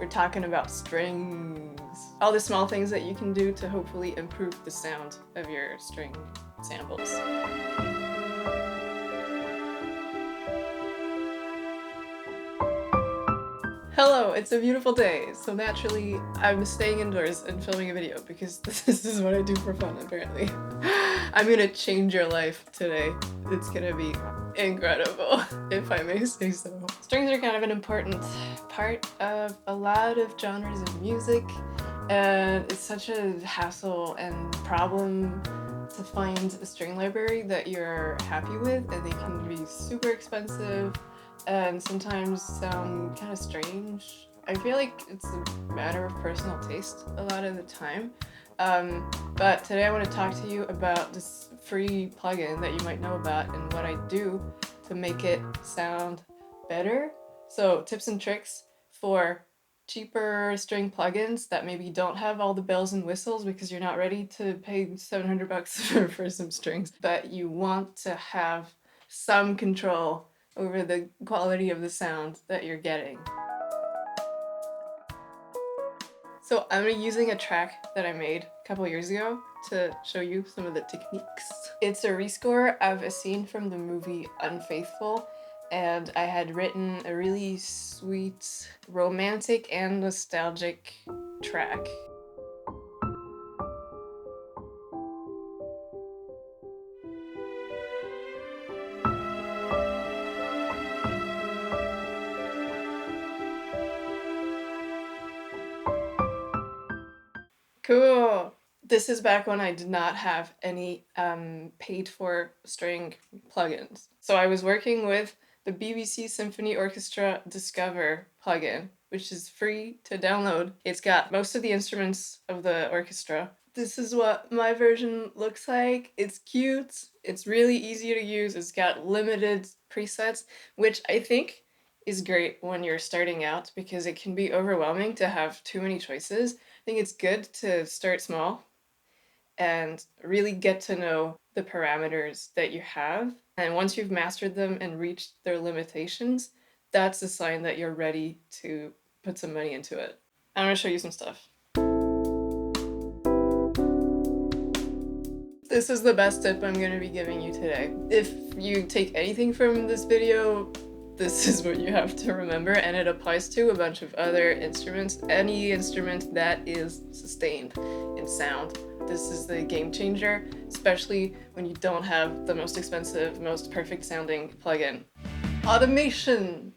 We're talking about strings. All the small things that you can do to hopefully improve the sound of your string samples. Hello, it's a beautiful day, so naturally I'm staying indoors and filming a video because this is what I do for fun, apparently. I'm gonna change your life today. It's gonna be incredible, if I may say so. Strings are kind of an important part of a lot of genres of music, and it's such a hassle and problem to find a string library that you're happy with, and they can be super expensive and sometimes sound kind of strange. I feel like it's a matter of personal taste a lot of the time. But today I want to talk to you about this free plugin that you might know about and what I do to make it sound better. So tips and tricks for cheaper string plugins that maybe don't have all the bells and whistles because you're not ready to pay $700 for some strings, but you want to have some control over the quality of the sound that you're getting. So I'm using a track that I made a couple years ago to show you some of the techniques. It's a rescore of a scene from the movie Unfaithful, and I had written a really sweet, romantic and nostalgic track. Cool. This is back when I did not have any paid for string plugins. So I was working with the BBC Symphony Orchestra Discover plugin, which is free to download. It's got most of the instruments of the orchestra. This is what my version looks like. It's cute. It's really easy to use. It's got limited presets, which I think is great when you're starting out because it can be overwhelming to have too many choices. I think it's good to start small and really get to know the parameters that you have. And once you've mastered them and reached their limitations, that's a sign that you're ready to put some money into it. I'm gonna show you some stuff. This is the best tip I'm gonna be giving you today. If you take anything from this video, this is what you have to remember, and it applies to a bunch of other instruments. Any instrument that is sustained in sound. This is the game changer, especially when you don't have the most expensive, most perfect sounding plugin. Automation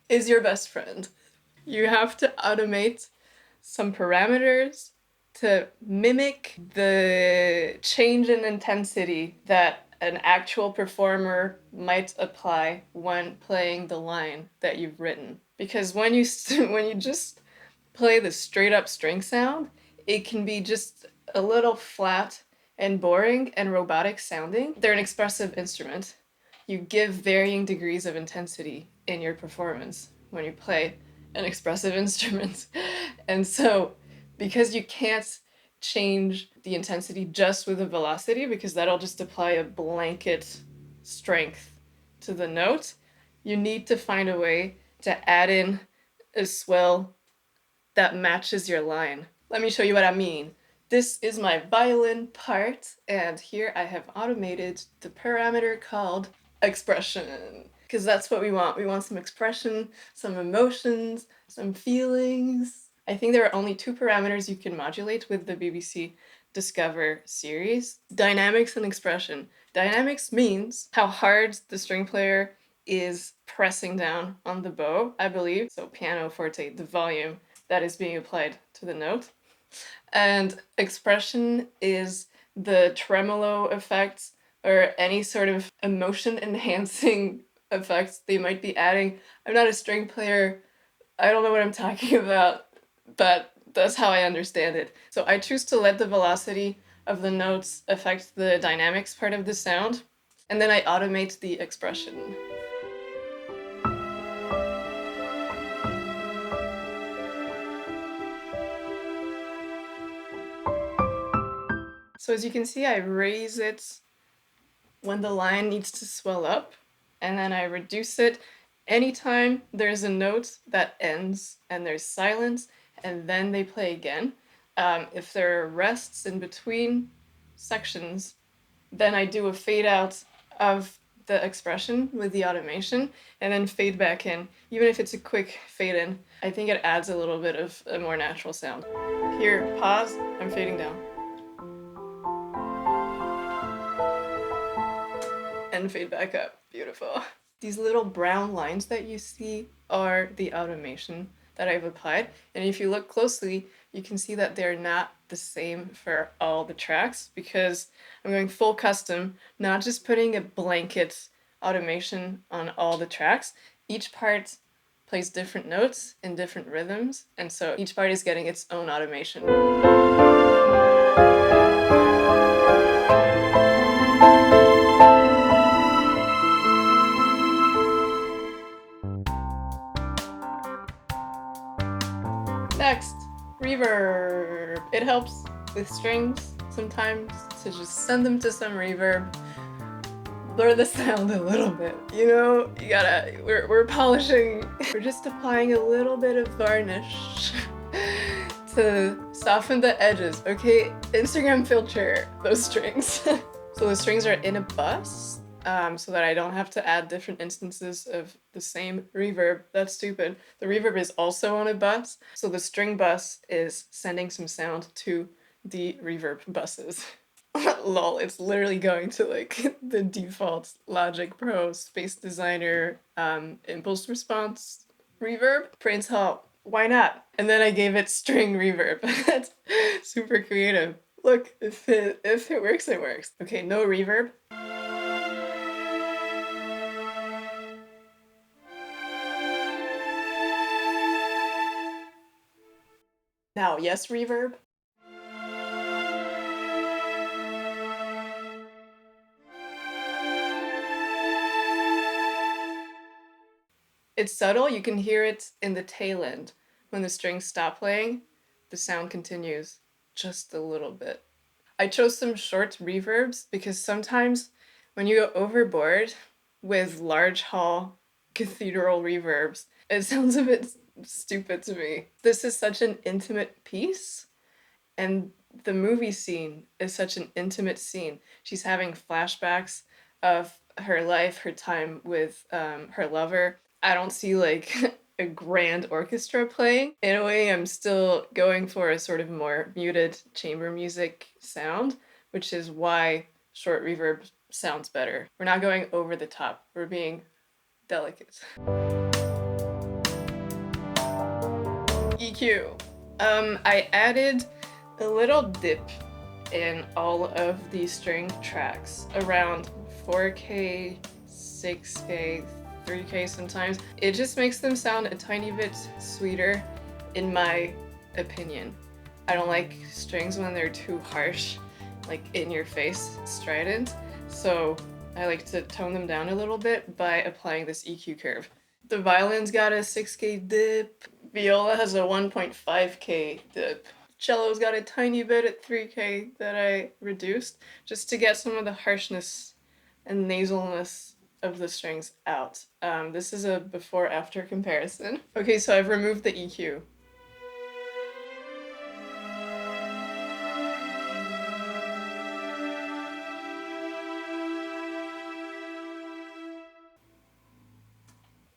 is your best friend. You have to automate some parameters to mimic the change in intensity that an actual performer might apply when playing the line that you've written. Because when you just play the straight up string sound, it can be just a little flat and boring and robotic sounding. They're an expressive instrument. You give varying degrees of intensity in your performance when you play an expressive instrument. And so, because you can't change the intensity just with the velocity, because that'll just apply a blanket strength to the note, you need to find a way to add in a swell that matches your line. Let me show you what I mean. This is my violin part, and here I have automated the parameter called expression, because that's what we want. We want some expression, some emotions, some feelings. I think there are only two parameters you can modulate with the BBC Discover series: dynamics and expression. Dynamics means how hard the string player is pressing down on the bow, I believe. So piano, forte, the volume that is being applied to the note. And expression is the tremolo effects or any sort of emotion enhancing effects they might be adding. I'm not a string player. I don't know what I'm talking about, but that's how I understand it. So I choose to let the velocity of the notes affect the dynamics part of the sound, and then I automate the expression. So as you can see, I raise it when the line needs to swell up, and then I reduce it Anytime there's a note that ends and there's silence and then they play again, if there are rests in between sections, then I do a fade out of the expression with the automation and then fade back in. Even if it's a quick fade in, I think it adds a little bit of a more natural sound. Here, pause, I'm fading down. And fade back up. Beautiful. These little brown lines that you see are the automation that I've applied. And if you look closely, you can see that they're not the same for all the tracks because I'm going full custom, not just putting a blanket automation on all the tracks. Each part plays different notes in different rhythms, and so each part is getting its own automation. Next, reverb. It helps with strings sometimes to just send them to some reverb, blur the sound a little bit. You know, you gotta, we're polishing. We're just applying a little bit of varnish to soften the edges. Okay, Instagram filter those strings. So the strings are in a bus, so that I don't have to add different instances of the same reverb. That's stupid. The reverb is also on a bus, so the string bus is sending some sound to the reverb buses. Lol, it's literally going to like the default Logic Pro Space Designer impulse response reverb. Prince Hall, why not? And then I gave it string reverb. That's super creative. Look, if it works, it works. Okay, no reverb. Now, yes, reverb. It's subtle, you can hear it in the tail end. When the strings stop playing, the sound continues just a little bit. I chose some short reverbs because sometimes when you go overboard with large hall cathedral reverbs, it sounds a bit stupid to me. This is such an intimate piece, and the movie scene is such an intimate scene. She's having flashbacks of her life, her time with her lover. I don't see like a grand orchestra playing. In a way, I'm still going for a sort of more muted chamber music sound, which is why short reverb sounds better. We're not going over the top, we're being delicate. EQ. I added a little dip in all of the string tracks, around 4K, 6K, 3K sometimes. It just makes them sound a tiny bit sweeter, in my opinion. I don't like strings when they're too harsh, like in your face, strident, so I like to tone them down a little bit by applying this EQ curve. The violin's got a 6K dip, viola has a 1.5K dip. Cello's got a tiny bit at 3K that I reduced just to get some of the harshness and nasalness of the strings out. This is a before-after comparison. Okay, so I've removed the EQ.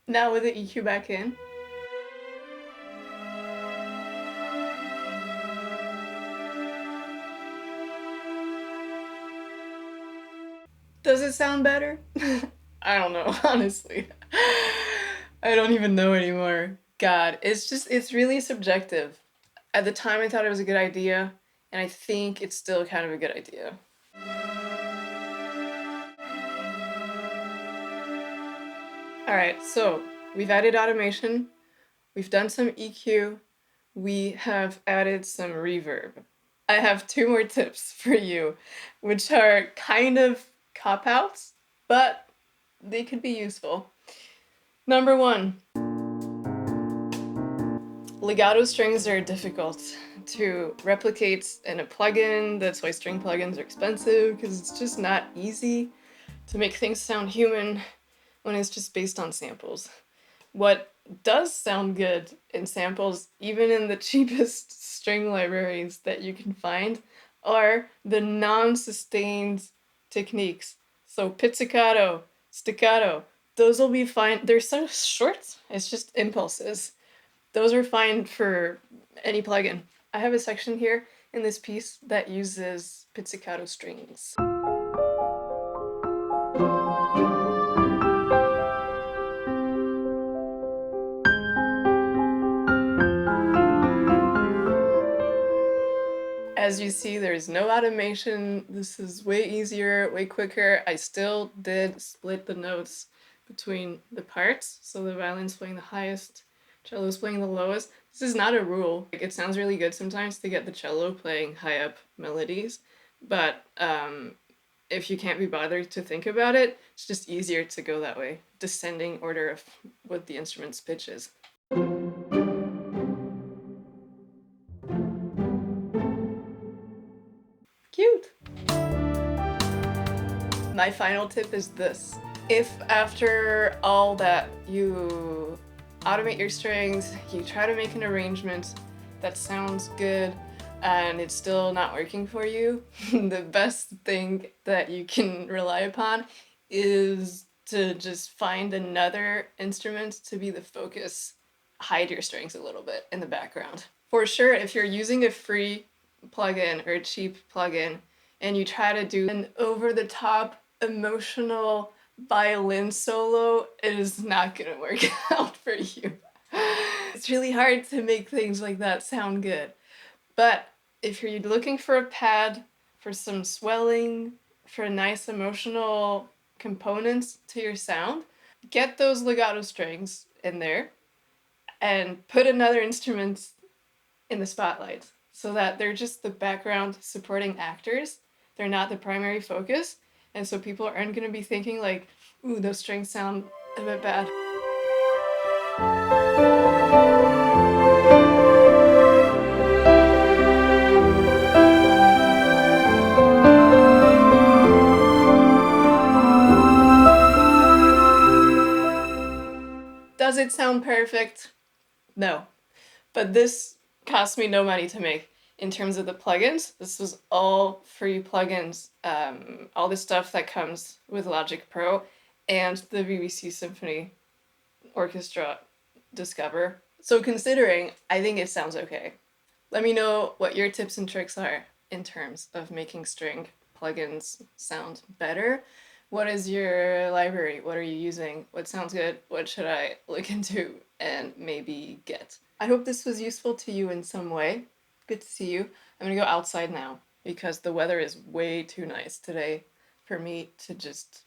Now with the EQ back in. Does it sound better? I don't know, honestly. I don't even know anymore. God, it's really subjective. At the time, I thought it was a good idea, and I think it's still kind of a good idea. Alright, so we've added automation, we've done some EQ, we have added some reverb. I have 2 more tips for you, which are kind of cop-outs, but they could be useful. Number 1. Legato strings are difficult to replicate in a plugin. That's why string plugins are expensive, because it's just not easy to make things sound human when it's just based on samples. What does sound good in samples, even in the cheapest string libraries that you can find, are the non-sustained techniques. So pizzicato, staccato, those will be fine. They're so short, it's just impulses. Those are fine for any plugin. I have a section here in this piece that uses pizzicato strings. As you see, there's no automation. This is way easier, way quicker. I still did split the notes between the parts, so the violin's playing the highest, cello's playing the lowest. This is not a rule. Like, it sounds really good sometimes to get the cello playing high up melodies, but if you can't be bothered to think about it, it's just easier to go that way. Descending order of what the instrument's pitch is. Cute! My final tip is this. If after all that you automate your strings, you try to make an arrangement that sounds good, and it's still not working for you, the best thing that you can rely upon is to just find another instrument to be the focus. Hide your strings a little bit in the background. For sure, if you're using a free plugin or a cheap plugin and you try to do an over-the-top emotional violin solo, it is not gonna work out for you. It's really hard to make things like that sound good. But if you're looking for a pad, for some swelling, for a nice emotional components to your sound, get those legato strings in there and put another instrument in the spotlight so that they're just the background supporting actors. They're not the primary focus. And so people aren't going to be thinking like, ooh, those strings sound a bit bad. Does it sound perfect? No. But this cost me no money to make. In terms of the plugins, this was all free plugins. All the stuff that comes with Logic Pro and the BBC Symphony Orchestra Discover. So considering, I think it sounds okay. Let me know what your tips and tricks are in terms of making string plugins sound better. What is your library? What are you using? What sounds good? What should I look into and maybe get? I hope this was useful to you in some way. Good to see you. I'm gonna go outside now because the weather is way too nice today for me to just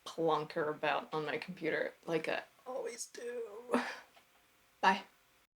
plonker about on my computer like I always do. Bye.